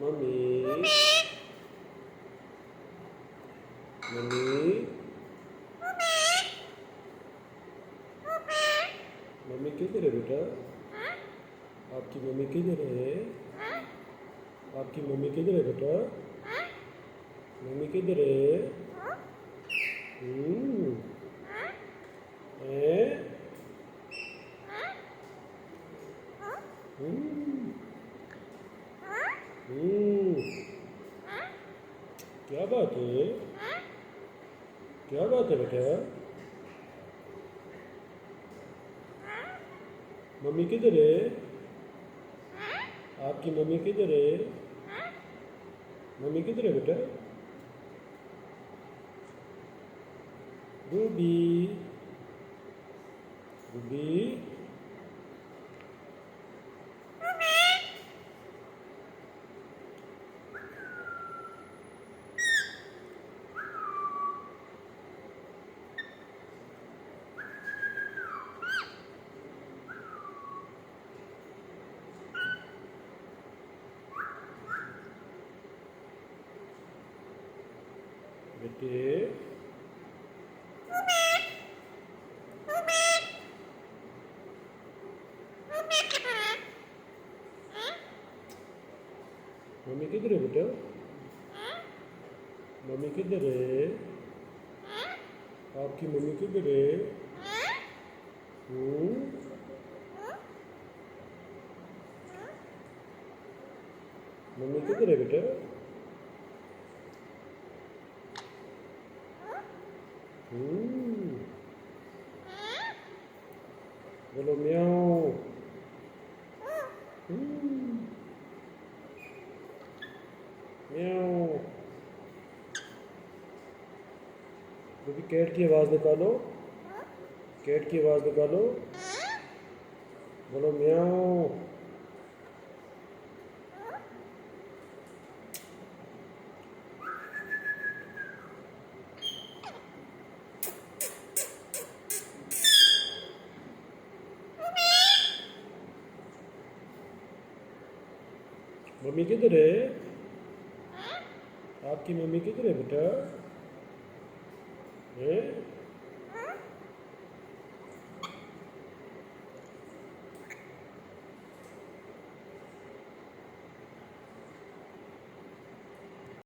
Mummy mummy mummy किधर है बेटा? आपकी मम्मी किधर है? आपकी मम्मी किधर है बेटा? मम्मी किधर है? हम्म हैं? हम्म हम्म क्या बात है? क्या बात है बेटा? मम्मी किधर है? आपकी मम्मी किधर है? मम्मी किधर है बेटा? रूबी रूबी बेटे मम्मी किधर है बेटा? मम्मी किधर है? आपकी मम्मी किधर है? हम्म मम्मी किधर है बेटा? हम्म बोलो म्याऊं। हम्म म्याऊं। रूबी कैट की आवाज़ निकालो। कैट की आवाज़ निकालो। बोलो म्याऊं। मम्मी किधर है? आपकी मम्मी किधर है बेटा? हैं?